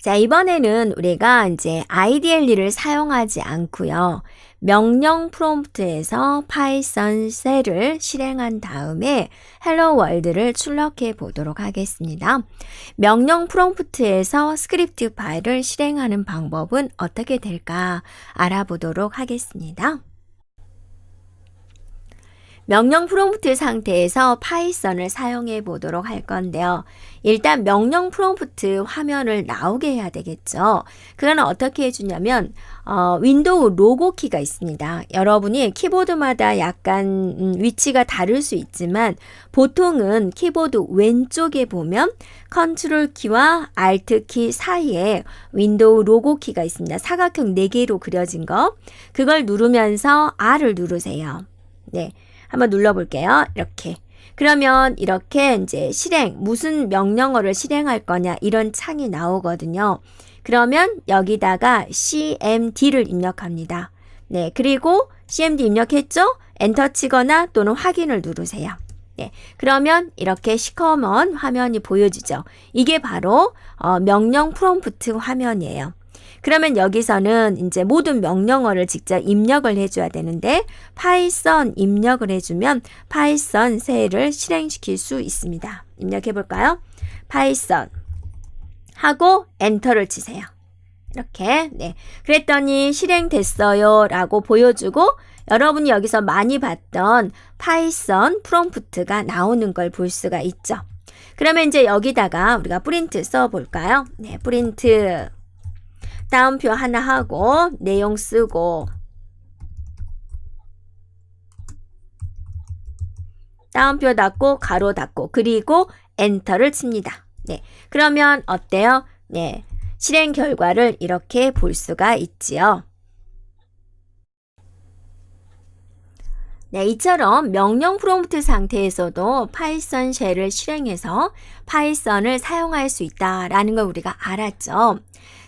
자, 이번에는 우리가 이제 IDLE를 사용하지 않고요. 명령 프롬프트에서 파이썬 셀을 실행한 다음에 헬로 월드를 출력해 보도록 하겠습니다. 명령 프롬프트에서 스크립트 파일을 실행하는 방법은 어떻게 될까 알아보도록 하겠습니다. 명령 프롬프트 상태에서 파이썬을 사용해 보도록 할 건데요. 일단 명령 프롬프트 화면을 나오게 해야 되겠죠. 그거는 어떻게 해주냐면 윈도우 로고 키가 있습니다. 여러분이 키보드마다 약간 위치가 다를 수 있지만 보통은 키보드 왼쪽에 보면 컨트롤 키와 알트 키 사이에 윈도우 로고 키가 있습니다. 사각형 4개로 그려진 거. 그걸 누르면서 R을 누르세요. 네. 한번 눌러볼게요. 이렇게. 그러면 이렇게 이제 무슨 명령어를 실행할 거냐 이런 창이 나오거든요. 그러면 여기다가 CMD를 입력합니다. 네, 그리고 CMD 입력했죠? 엔터 치거나 또는 확인을 누르세요. 네, 그러면 이렇게 시커먼 화면이 보여지죠. 이게 바로 명령 프롬프트 화면이에요. 그러면 여기서는 이제 모든 명령어를 직접 입력을 해줘야 되는데 파이썬 입력을 해주면 파이썬 셀을 실행시킬 수 있습니다. 입력해 볼까요? 파이썬 하고 엔터를 치세요. 이렇게 네, 그랬더니 실행됐어요 라고 보여주고 여러분이 여기서 많이 봤던 파이썬 프롬프트가 나오는 걸 볼 수가 있죠. 그러면 이제 여기다가 우리가 프린트 써볼까요? 네, 프린트 다운표 하나 하고 내용 쓰고 다운표 닫고 가로 닫고 그리고 엔터를 칩니다. 네, 그러면 어때요? 네, 실행 결과를 이렇게 볼 수가 있지요. 네, 이처럼 명령 프롬프트 상태에서도 파이썬 쉘을 실행해서 파이썬을 사용할 수 있다라는 걸 우리가 알았죠.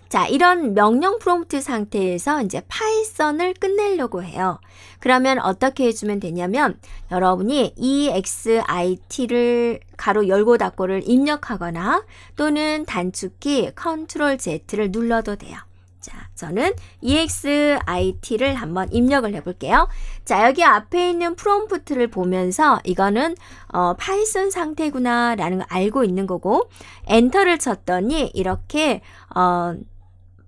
자, 이런 명령 프롬프트 상태에서 이제 파이썬을 끝내려고 해요. 그러면 어떻게 해주면 되냐면 여러분이 EXIT를 가로 열고 닫고를 입력하거나 또는 단축키 컨트롤 Z를 눌러도 돼요. 자, 저는 EXIT를 한번 입력을 해볼게요. 자, 여기 앞에 있는 프롬프트를 보면서 이거는 파이썬 상태구나 라는 걸 알고 있는 거고 엔터를 쳤더니 이렇게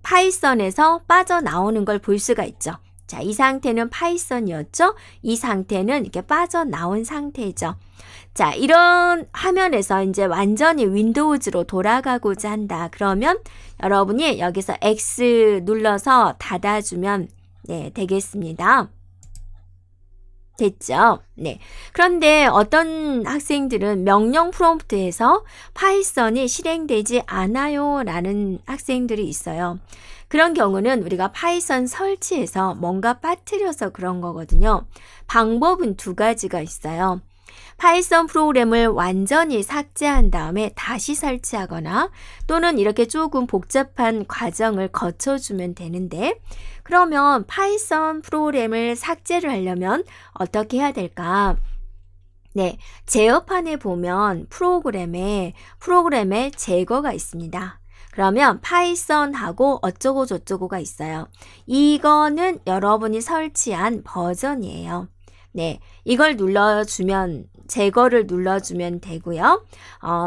파이썬에서 빠져나오는 걸 볼 수가 있죠. 자, 이 상태는 파이썬이었죠. 이 상태는 이렇게 빠져나온 상태죠. 자, 이런 화면에서 이제 완전히 윈도우즈로 돌아가고자 한다. 그러면 여러분이 여기서 X 눌러서 닫아주면 네, 되겠습니다. 됐죠? 네. 그런데 어떤 학생들은 명령 프롬프트에서 파이썬이 실행되지 않아요 라는 학생들이 있어요. 그런 경우는 우리가 파이썬 설치해서 뭔가 빠뜨려서 그런 거거든요. 방법은 2가지가 있어요. 파이썬 프로그램을 완전히 삭제한 다음에 다시 설치하거나 또는 이렇게 조금 복잡한 과정을 거쳐주면 되는데 그러면 파이썬 프로그램을 삭제를 하려면 어떻게 해야 될까? 네, 제어판에 보면 프로그램에 제거가 있습니다. 그러면 파이썬하고 어쩌고 저쩌고가 있어요. 이거는 여러분이 설치한 버전이에요. 네, 이걸 눌러주면 제거를 눌러주면 되고요.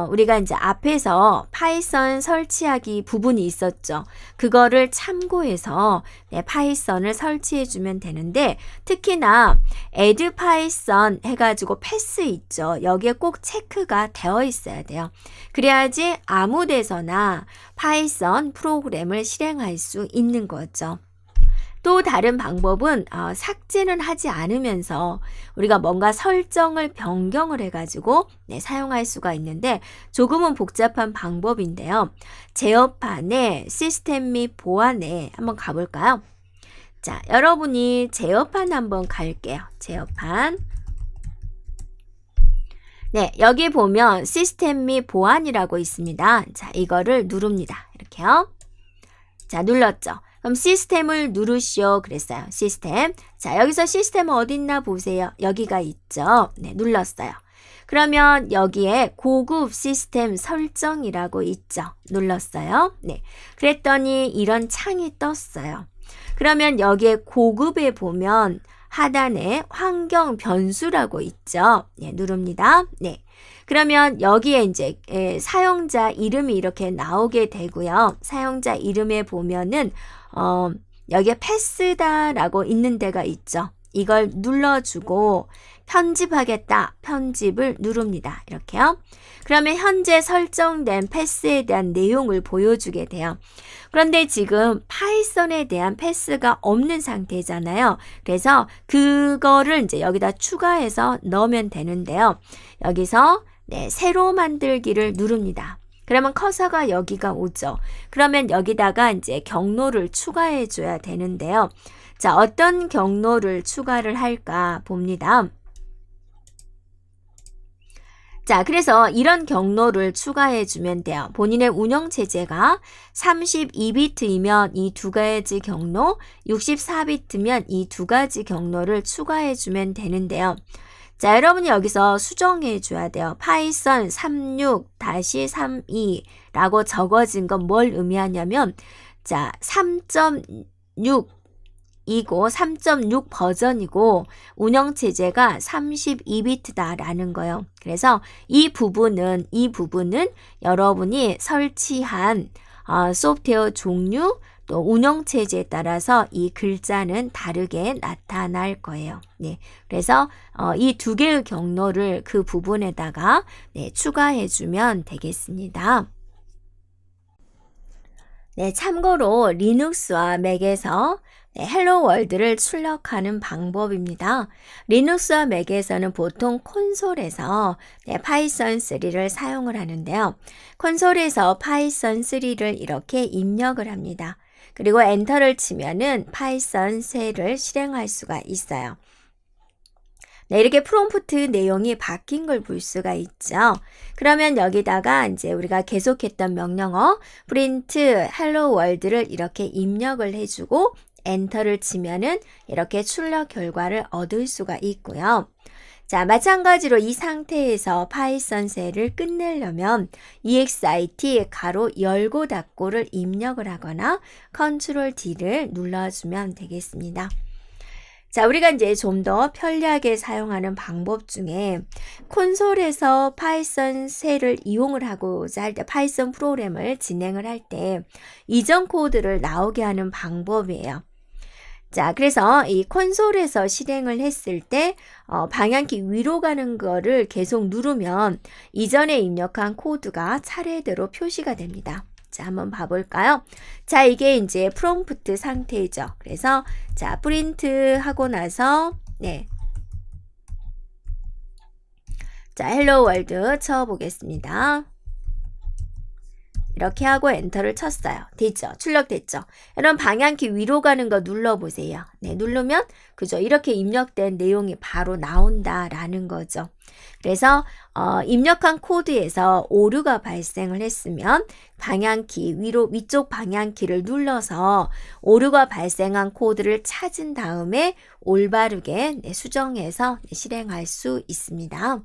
우리가 이제 앞에서 파이썬 설치하기 부분이 있었죠. 그거를 참고해서 네, 파이썬을 설치해 주면 되는데 특히나 add 파이썬 해가지고 패스 있죠. 여기에 꼭 체크가 되어 있어야 돼요. 그래야지 아무 데서나 파이썬 프로그램을 실행할 수 있는 거죠. 또 다른 방법은 삭제는 하지 않으면서 우리가 뭔가 설정을 변경을 해가지고 네, 사용할 수가 있는데 조금은 복잡한 방법인데요. 제어판에 시스템 및 보안에 한번 가볼까요? 자, 여러분이 제어판 한번 갈게요. 제어판. 네, 여기 보면 시스템 및 보안이라고 있습니다. 자, 이거를 누릅니다. 이렇게요. 자, 눌렀죠. 그럼 시스템을 누르시오 그랬어요. 시스템. 자, 여기서 시스템 어디 있나 보세요. 여기가 있죠. 네, 눌렀어요. 그러면 여기에 고급 시스템 설정이라고 있죠. 눌렀어요. 네. 그랬더니 이런 창이 떴어요. 그러면 여기에 고급에 보면 하단에 환경 변수라고 있죠. 네, 누릅니다. 네. 그러면 여기에 이제 사용자 이름이 이렇게 나오게 되고요. 사용자 이름에 보면은 여기에 패스다라고 있는 데가 있죠. 이걸 눌러주고 편집하겠다. 편집을 누릅니다. 이렇게요. 그러면 현재 설정된 패스에 대한 내용을 보여주게 돼요. 그런데 지금 파이썬에 대한 패스가 없는 상태잖아요. 그래서 그거를 이제 여기다 추가해서 넣으면 되는데요. 여기서 새로 만들기를 누릅니다. 그러면 커서가 여기가 오죠. 그러면 여기다가 이제 경로를 추가해 줘야 되는데요. 자, 어떤 경로를 추가를 할까 봅니다. 자, 그래서 이런 경로를 추가해 주면 돼요. 본인의 운영체제가 32비트이면 이 두 가지 경로, 64비트면 이 두 가지 경로를 추가해 주면 되는데요. 자, 여러분이 여기서 수정해 줘야 돼요. 파이썬 36-32라고 적어진 건 뭘 의미하냐면, 자, 3.6 이고 3.6 버전이고 운영체제가 32비트다라는 거예요. 그래서 이 부분은 여러분이 설치한 소프트웨어 종류 또 운영체제에 따라서 이 글자는 다르게 나타날 거예요. 네, 그래서 이 두 개의 경로를 그 부분에다가 추가해 주면 되겠습니다. 네, 참고로 리눅스와 맥에서 헬로 월드를 출력하는 방법입니다. 리눅스와 맥에서는 보통 콘솔에서 파이썬 3를 사용을 하는데요. 콘솔에서 파이썬 3를 이렇게 입력을 합니다. 그리고 엔터를 치면은 파이썬 3를 실행할 수가 있어요. 네, 이렇게 프롬프트 내용이 바뀐 걸 볼 수가 있죠. 그러면 여기다가 이제 우리가 계속했던 명령어 print hello world를 이렇게 입력을 해주고 엔터를 치면은 이렇게 출력 결과를 얻을 수가 있고요. 자, 마찬가지로 이 상태에서 파이썬 셀을 끝내려면 exit 가로 열고 닫고를 입력을 하거나 컨트롤 D를 눌러주면 되겠습니다. 자, 우리가 이제 좀 더 편리하게 사용하는 방법 중에 콘솔에서 파이썬 셀을 이용을 하고자 할 때 파이썬 프로그램을 진행을 할 때 이전 코드를 나오게 하는 방법이에요. 자, 그래서 이 콘솔에서 실행을 했을 때 방향키 위로 가는 거를 계속 누르면 이전에 입력한 코드가 차례대로 표시가 됩니다. 자, 한번 봐볼까요? 자, 이게 이제 프롬프트 상태죠. 그래서 자, 프린트 하고 나서 자, 헬로 월드 쳐보겠습니다. 이렇게 하고 엔터를 쳤어요. 됐죠? 출력됐죠? 이런 방향키 위로 가는 거 눌러보세요. 네, 누르면 그죠? 이렇게 입력된 내용이 바로 나온다라는 거죠. 그래서 입력한 코드에서 오류가 발생을 했으면 방향키 위쪽 방향키를 눌러서 오류가 발생한 코드를 찾은 다음에 올바르게 수정해서 실행할 수 있습니다.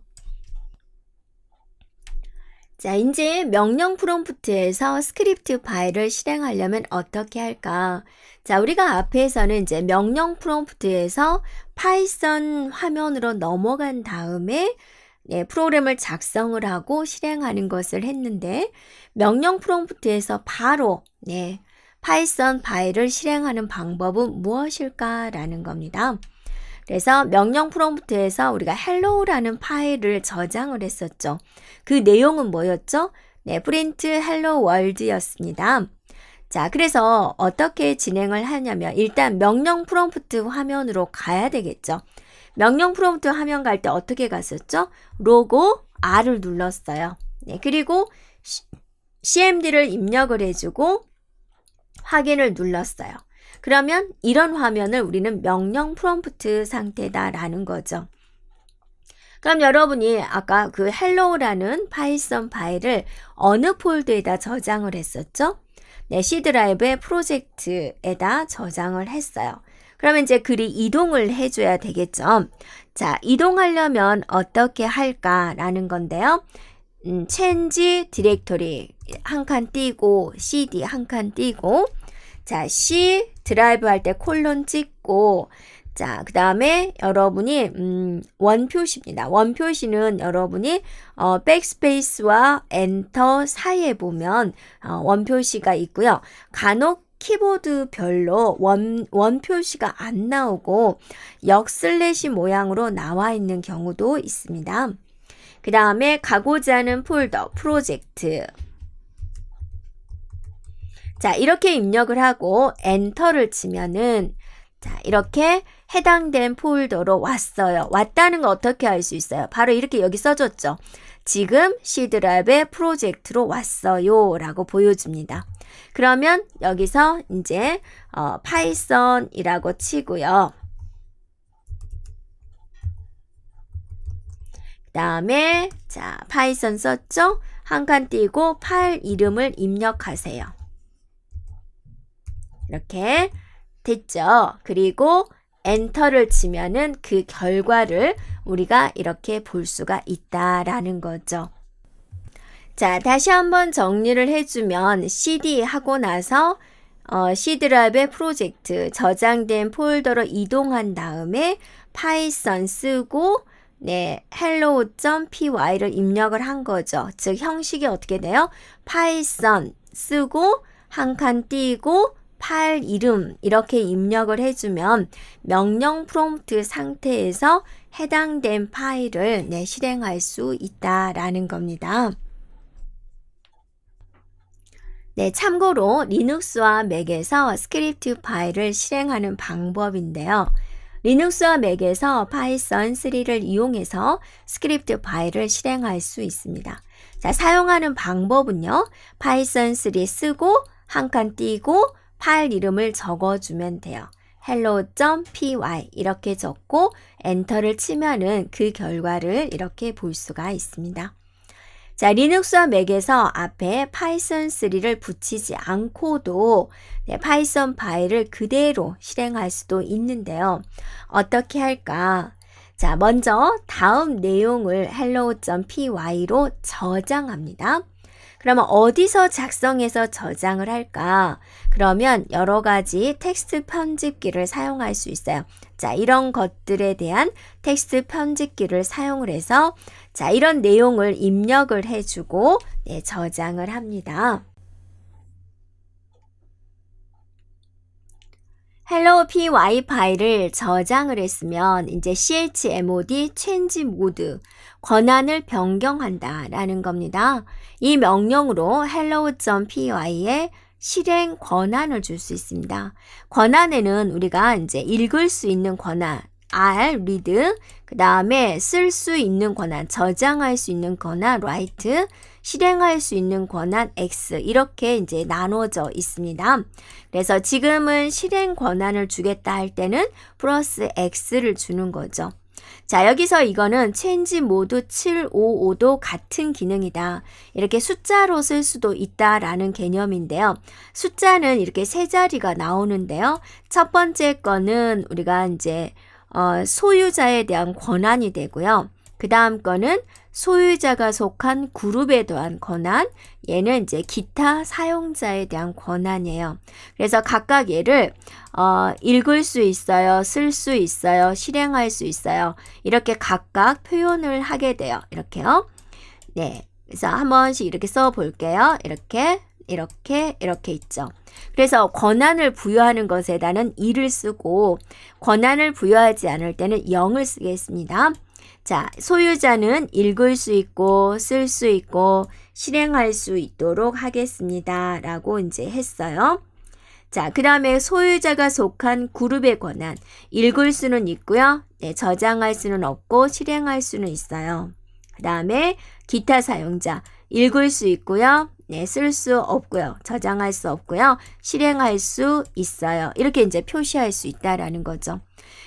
자, 이제 명령 프롬프트에서 스크립트 파일을 실행하려면 어떻게 할까? 자, 우리가 앞에서는 이제 명령 프롬프트에서 파이썬 화면으로 넘어간 다음에 프로그램을 작성을 하고 실행하는 것을 했는데 명령 프롬프트에서 바로 파이썬 파일을 실행하는 방법은 무엇일까라는 겁니다. 그래서 명령 프롬프트에서 우리가 hello라는 파일을 저장을 했었죠. 그 내용은 뭐였죠? print hello world였습니다. 자, 그래서 어떻게 진행을 하냐면 일단 명령 프롬프트 화면으로 가야 되겠죠. 명령 프롬프트 화면 갈 때 어떻게 갔었죠? 로고 R을 눌렀어요. 그리고 cmd를 입력을 해주고 확인을 눌렀어요. 그러면 이런 화면을 우리는 명령 프롬프트 상태다라는 거죠. 그럼 여러분이 아까 그 hello라는 파이썬 파일을 어느 폴더에다 저장을 했었죠? C 드라이브의 프로젝트에다 저장을 했어요. 그러면 이제 글이 이동을 해줘야 되겠죠. 자, 이동하려면 어떻게 할까라는 건데요. change 디렉토리 한 칸 띄고 cd 한 칸 띄고 자, C 드라이브 할 때 콜론 찍고 자, 그 다음에 여러분이 원표시입니다. 원표시는 여러분이 백스페이스와 엔터 사이에 보면 원표시가 있고요. 간혹 키보드별로 원표시가 안 나오고 역슬래시 모양으로 나와 있는 경우도 있습니다. 그 다음에 가고자 하는 폴더, 프로젝트. 자, 이렇게 입력을 하고 엔터를 치면은 자, 이렇게 해당된 폴더로 왔어요. 왔다는 거 어떻게 알 수 있어요? 바로 이렇게 여기 써줬죠. 지금 C 드라이브의 프로젝트로 왔어요 라고 보여줍니다. 그러면 여기서 이제 파이썬이라고 치고요. 그 다음에 자, 파이썬 썼죠? 한 칸 띄고 파일 이름을 입력하세요. 이렇게 됐죠? 그리고 엔터를 치면은 그 결과를 우리가 이렇게 볼 수가 있다라는 거죠. 자, 다시 한번 정리를 해주면 cd 하고 나서 C 드라이브의 프로젝트 저장된 폴더로 이동한 다음에 파이썬 쓰고 네, hello.py를 입력을 한 거죠. 즉 형식이 어떻게 돼요? 파이썬 쓰고 한 칸 띄고 파일 이름 이렇게 입력을 해주면 명령 프롬프트 상태에서 해당된 파일을 네, 실행할 수 있다라는 겁니다. 네, 참고로 리눅스와 맥에서 스크립트 파일을 실행하는 방법인데요. 리눅스와 맥에서 파이썬 3를 이용해서 스크립트 파일을 실행할 수 있습니다. 자, 사용하는 방법은요. 파이썬 3 쓰고 한 칸 띄고 파일 이름을 적어주면 돼요. hello.py 이렇게 적고 엔터를 치면은 그 결과를 이렇게 볼 수가 있습니다. 자, 리눅스와 맥에서 앞에 파이썬 3를 붙이지 않고도 네, 파이썬 파일을 그대로 실행할 수도 있는데요. 어떻게 할까? 자, 먼저 다음 내용을 hello.py로 저장합니다. 그러면 어디서 작성해서 저장을 할까? 그러면 여러 가지 텍스트 편집기를 사용할 수 있어요. 자, 이런 것들에 대한 텍스트 편집기를 사용을 해서 자, 이런 내용을 입력을 해주고 네, 저장을 합니다. hello py 파일을 저장을 했으면 이제 chmod change mode 권한을 변경한다 라는 겁니다. 이 명령으로 hello.py에 실행 권한을 줄 수 있습니다. 권한에는 우리가 이제 읽을 수 있는 권한 R, read, 그 다음에 쓸 수 있는 권한, 저장할 수 있는 권한, write, 실행할 수 있는 권한, X 이렇게 이제 나눠져 있습니다. 그래서 지금은 실행 권한을 주겠다 할 때는 플러스 X를 주는 거죠. 자, 여기서 이거는 change mode 755도 같은 기능이다. 이렇게 숫자로 쓸 수도 있다라는 개념인데요. 숫자는 이렇게 세 자리가 나오는데요. 첫 번째 거는 우리가 이제 소유자에 대한 권한이 되고요. 그 다음 거는 소유자가 속한 그룹에 대한 권한, 얘는 이제 기타 사용자에 대한 권한이에요. 그래서 각각 얘를 읽을 수 있어요, 쓸 수 있어요, 실행할 수 있어요. 이렇게 각각 표현을 하게 돼요. 이렇게요. 네, 그래서 한 번씩 이렇게 써볼게요. 이렇게 있죠. 그래서 권한을 부여하는 것에다는 2를 쓰고 권한을 부여하지 않을 때는 0을 쓰겠습니다. 자, 소유자는 읽을 수 있고 쓸 수 있고 실행할 수 있도록 하겠습니다. 라고 이제 했어요. 자, 그 다음에 소유자가 속한 그룹의 권한 읽을 수는 있고요. 네, 저장할 수는 없고 실행할 수는 있어요. 그 다음에 기타 사용자 읽을 수 있고요. 네, 쓸 수 없고요. 저장할 수 없고요. 실행할 수 있어요. 이렇게 이제 표시할 수 있다라는 거죠.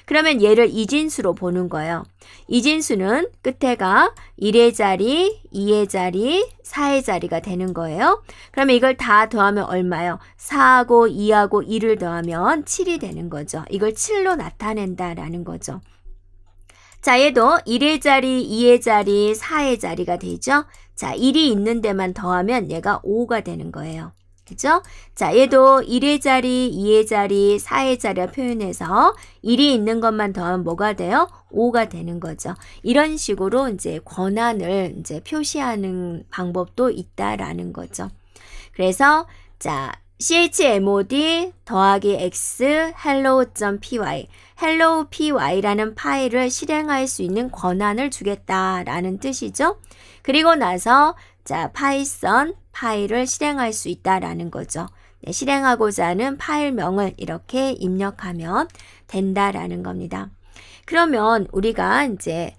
그러면 얘를 이진수로 보는 거예요. 이진수는 끝에가 1의 자리, 2의 자리, 4의 자리가 되는 거예요. 그러면 이걸 다 더하면 얼마요? 4하고 2하고 1을 더하면 7이 되는 거죠. 이걸 7로 나타낸다라는 거죠. 자, 얘도 1의 자리, 2의 자리, 4의 자리가 되죠. 자, 1이 있는 데만 더하면 얘가 5가 되는 거예요. 그죠? 자, 얘도 1의 자리, 2의 자리, 4의 자리를 표현해서 1이 있는 것만 더하면 뭐가 돼요? 5가 되는 거죠. 이런 식으로 이제 권한을 이제 표시하는 방법도 있다라는 거죠. 그래서 자, chmod 더하기 x hello.py hello.py라는 파일을 실행할 수 있는 권한을 주겠다라는 뜻이죠. 그리고 나서 자, 파이썬 파일을 실행할 수 있다라는 거죠. 네, 실행하고자 하는 파일명을 이렇게 입력하면 된다라는 겁니다. 그러면 우리가 이제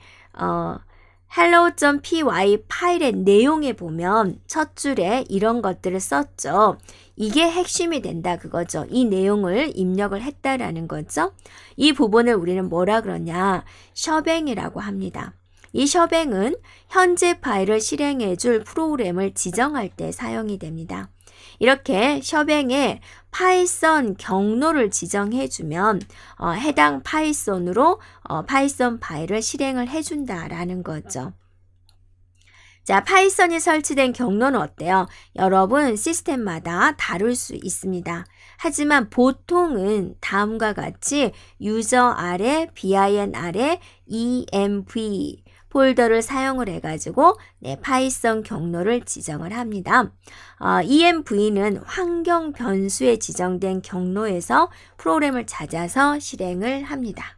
hello.py 파일의 내용에 보면 첫 줄에 이런 것들을 썼죠. 이게 핵심이 된다 그거죠. 이 내용을 입력을 했다라는 거죠. 이 부분을 우리는 뭐라 그러냐? 셔뱅이라고 합니다. 이 셔뱅은 현재 파일을 실행해 줄 프로그램을 지정할 때 사용이 됩니다. 이렇게 셔뱅에 파이썬 경로를 지정해 주면 해당 파이썬으로 파이썬 파일을 실행을 해 준다라는 거죠. 자, 파이썬이 설치된 경로는 어때요? 여러분 시스템마다 다를 수 있습니다. 하지만 보통은 다음과 같이 유저 아래 bin 아래 env 폴더를 사용을 해가지고 파이썬 경로를 지정을 합니다. env는 환경 변수에 지정된 경로에서 프로그램을 찾아서 실행을 합니다.